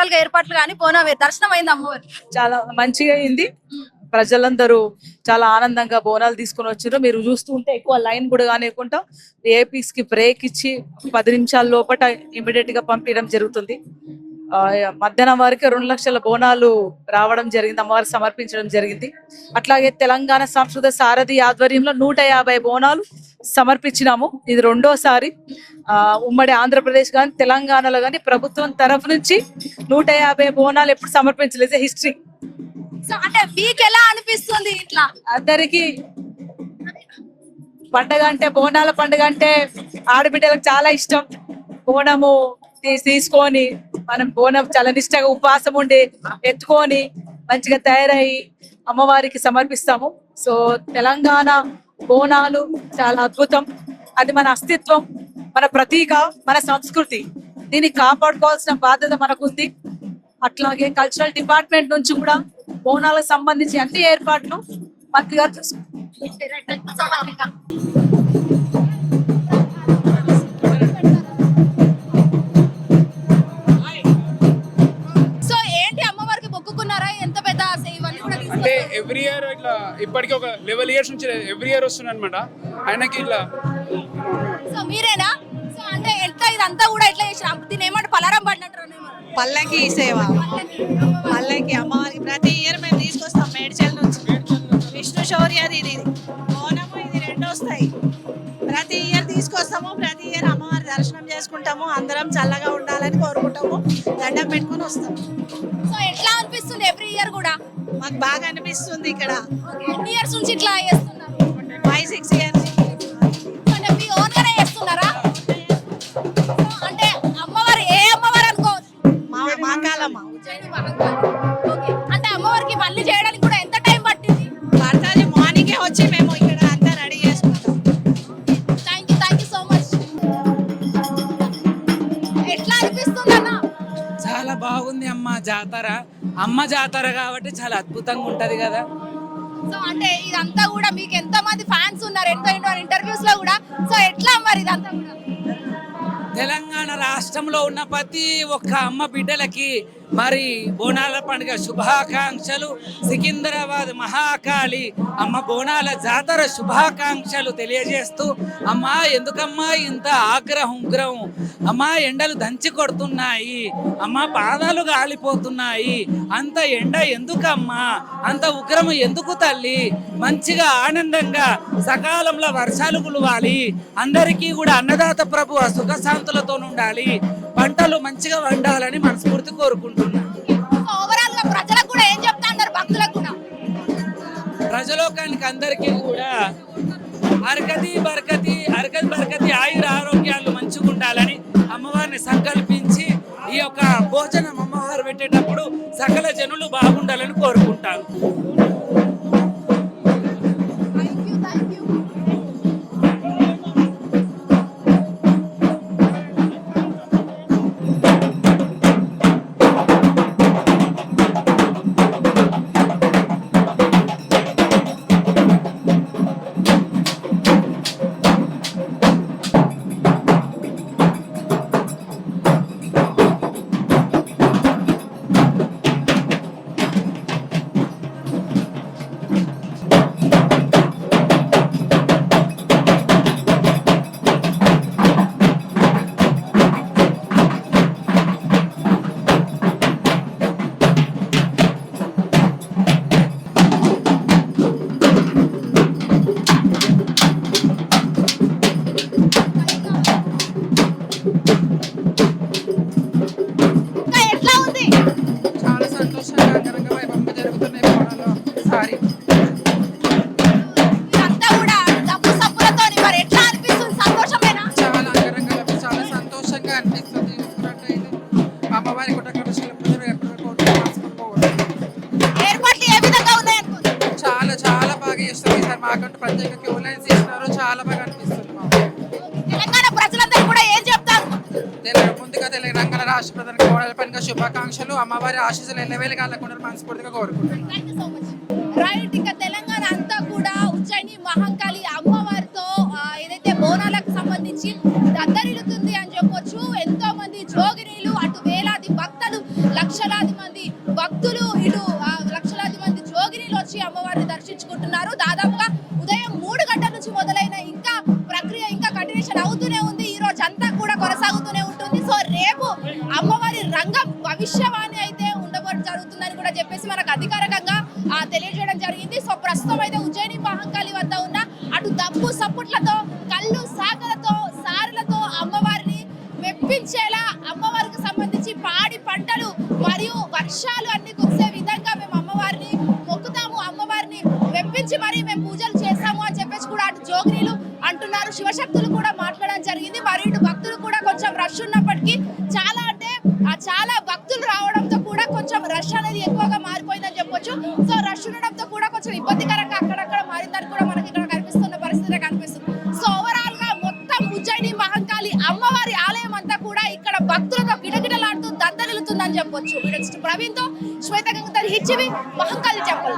Overall గా ఏర్పాట్లు కానీ బోనం దర్శనం అయింది అమ్మవారు. చాలా మంచిగా అయింది. ప్రజలందరూ చాలా ఆనందంగా బోనాలు తీసుకుని వచ్చారు. మీరు చూస్తూ ఉంటే ఎక్కువ లైన్ కూడా కానివ్వకుండా ఏపీస్ కి బ్రేక్ ఇచ్చి 10 నిమిషాల లోపల ఇమీడియట్ గా పంపించడం జరుగుతుంది. మధ్యాహ్నం వరకు 2 లక్షల బోనాలు రావడం జరిగింది, అమ్మవారు సమర్పించడం జరిగింది. అట్లాగే తెలంగాణ సంస్కృత సారథి ఆధ్వర్యంలో 150 బోనాలు సమర్పించినాము. ఇది రెండోసారి. ఉమ్మడి ఆంధ్రప్రదేశ్ కానీ తెలంగాణలో కానీ ప్రభుత్వం తరఫు నుంచి 150 బోనాలు ఎప్పుడు సమర్పించలేదు, హిస్టరీ. సో అంటే మీకు ఎలా అనిపిస్తుంది ఇట్లా? అందరికి పండగ అంటే, బోనాల పండుగ అంటే ఆడబిడ్డలకు చాలా ఇష్టం. బోనము తీసుకొని మనం బోనం చాలా నిష్టగా ఉపవాసం ఉండి ఎత్తుకొని మంచిగా తయారయ్యి అమ్మవారికి సమర్పిస్తాము. సో తెలంగాణ బోనాలు చాలా అద్భుతం. అది మన అస్తిత్వం, మన ప్రతీక, మన సంస్కృతి. దీన్ని కాపాడుకోవాల్సిన బాధ్యత మనకుంది. అట్లాగే కల్చరల్ డిపార్ట్మెంట్ నుంచి కూడా బోనాలకు సంబంధించి అన్ని ఏర్పాట్లు మంత్రి గారు చూసుకుంటారు. సో ఏంటి అమ్మవారికి మొక్కుకున్నారా? ఎంత పెద్ద ఇవన్నీ కూడా అంటే ఎవ్రీ ఇయర్ ఇట్లా ఇప్పటికీ ఒక 11 ఇయర్స్ నుంచి ఎవ్రీ ఇయర్ వస్తుంది అనమాట ఆయనకి ఇట్లా. సో మీరేనా? సో అంటే ఎట్లా ఇదంతా కూడా ఎట్లా చేసిన దీని ఏమంటే పలారం పడినట్టు పల్లకి సేవ, పల్లకి అమ్మవారికి ప్రతి ఇయర్ మేము తీసుకొస్తాం మేడ్చల్ నుంచి. విష్ణు శౌర్యది ఇది బోనము, ఇది రెండు వస్తాయి. ప్రతి ఇయర్ తీసుకొస్తాము, ప్రతి ఇయర్ అమ్మవారి దర్శనం చేసుకుంటాము. అందరం చల్లగా ఉండాలని కోరుకుంటాము, దండం పెట్టుకొని వస్తాము. సో ఎట్లా అనిపిస్తుంది ఎవ్రీ ఇయర్ కూడా? మాకు బాగా అనిపిస్తుంది. ఇక్కడ ఎన్ని ఇయర్స్ నుంచి ఇట్లా చేస్తున్నారు? 5-6 ఇయర్స్. అంటే మీ ఓన్ గానే చేస్తున్నారా? అంటే అమ్మవారు ఏ అమ్మవారు అనుకోవచ్చు? మా కాలమ్మ. ఓకే. అంటే అమ్మవారికి మళ్ళీ చేయడానికి కూడా ఎంత టైం పట్టింది? పడుతుంది. మార్నింగే వచ్చి మేము ఇక్కడ అంతా రెడీ చేసుకుంటాం. Thank you so much. ఎట్లా అనిపిస్తుంది అన్న? చాలా బాగుంది అమ్మ జాతర. అమ్మ జాతర కాబట్టి చాలా అద్భుతంగా ఉంటది కదా. సో అంటే ఇదంతా కూడా మీకు ఎంత మంది ఫ్యాన్స్ ఉన్నారు, ఎంతో ఇంటర్వ్యూస్ లో కూడా. సో ఎట్లా మరి ఇదంతా కూడా? తెలంగాణ రాష్ట్రంలో ఉన్న ప్రతి ఒక్క అమ్మ బిడ్డలకి మరి బోనాల పండుగ శుభాకాంక్షలు. సికింద్రాబాద్ మహాకాళి అమ్మ బోనాల జాతర శుభాకాంక్షలు తెలియజేస్తూ, అమ్మా ఎందుకమ్మా ఇంత ఆగ్రహం ఉగ్రహం? అమ్మా ఎండలు దంచి కొడుతున్నాయి, అమ్మ పాదాలు గాలిపోతున్నాయి, అంత ఎండ ఎందుకమ్మా, అంత ఉగ్రము ఎందుకు తల్లి? మంచిగా ఆనందంగా సకాలంలో వర్షాలు కులవాలి, అందరికీ కూడా అన్నదాత ప్రభు సుఖశాంతులతో ఉండాలి, పంటలు మంచిగా వండాలని మనస్ఫూర్తి కోరుకుంటున్నాను. ఓవరాల్ గా ప్రజలకు కూడా ఏం చెప్తా ఉన్నారు? భక్తులకు కూడా, ప్రజలోకానికి అందరికీ కూడా అరకతి బరకతి ఆయుర ఆరోగ్యాలు మంచిగా ఉండాలని అమ్మవారిని సంకల్పించి ఈ యొక్క భోజనం అమ్మవారు పెట్టేటప్పుడు సకల జనులు బాగుండాలని కోరుకుంటాను. మాకంటూ ప్రత్యేక క్యూ లైన్స్ ఇస్తున్నారు. చాలా బాగా అనిపిస్తుంది. తెలంగాణ ప్రజలందరూ కూడా ఏం చెప్తారు? ముందుగా తెలంగాణ రాష్ట్ర ప్రధానికి కోడల పండుగ శుభాకాంక్షలు. అమ్మవారి ఆశీస్సులు ఎల్లవేళగా కాకుండా మనస్ఫూర్తిగా కోరుకుంటున్నాను. రైట్, ఇంకా తెలంగాణ అంతా కూడా ఉజ్జయిని మహంకాళి అమ్మవారితో ఏదైతే బోనాలకు సంబంధించి దద్దరిల్లుతుంది అని చెప్పొచ్చు. ఎంతో మంది జోగినీలు, అటు వేలాది భక్తులు, 1 సెలబ్రేషన్ అవుతూనే ఉంది. ఈ రోజు అంతా కూడా కొనసాగుతూనే ఉంటుంది. సో రేపు అమ్మవారి రంగం భవిష్యవాణి అయితే ఉండబోటు జరుగుతుందని కూడా చెప్పేసి మనకు అధికారికంగా తెలియజేయడం జరిగింది. సో ప్రస్తుతం అయితే ఉజ్జయిని మహంకాళి వద్ద ఉన్న అటు దప్పు సప్పుట్లతో కళ్ళు సాకలతో సారులతో అమ్మవారిని మెప్పించేలా అమ్మవారికి సంబంధించి పాడి పంటలు మరియు వర్షాలు అన్ని కురిసే విధంగా మేము అమ్మవారిని మొక్కుతాము, అమ్మవారిని మెప్పించి మరి మేము పూజలు చేస్తాము అని చెప్పేసి కూడా అటు జోగినీలు అంటున్నారు. శివశక్తులు కూడా మాట్లాడడం జరిగింది. మరి ఇటు భక్తులు కూడా కొంచెం రష్ ఉన్నప్పటికీ చాలా అంటే చాలా భక్తులు రావడంతో కూడా కొంచెం రష్ అనేది ఎక్కువగా మారిపోయిందని చెప్పొచ్చు. సో రష్ ఉండడంతో కూడా కొంచెం ఇబ్బందికరంగా అక్కడక్కడ మారిందని కూడా మనకి ఇక్కడ కనిపిస్తున్న పరిస్థితి కనిపిస్తుంది. సో ఓవరాల్ గా మొత్తం ఉజ్జయిని మహంకాళి అమ్మవారి ఆలయం అంతా కూడా ఇక్కడ భక్తులతో గిటగిటలాడుతూ దద్దరిల్లుతుందని చెప్పొచ్చు. ప్రవీణ్ తో Shweta Gangadhar, hit TV, Mahankali temple.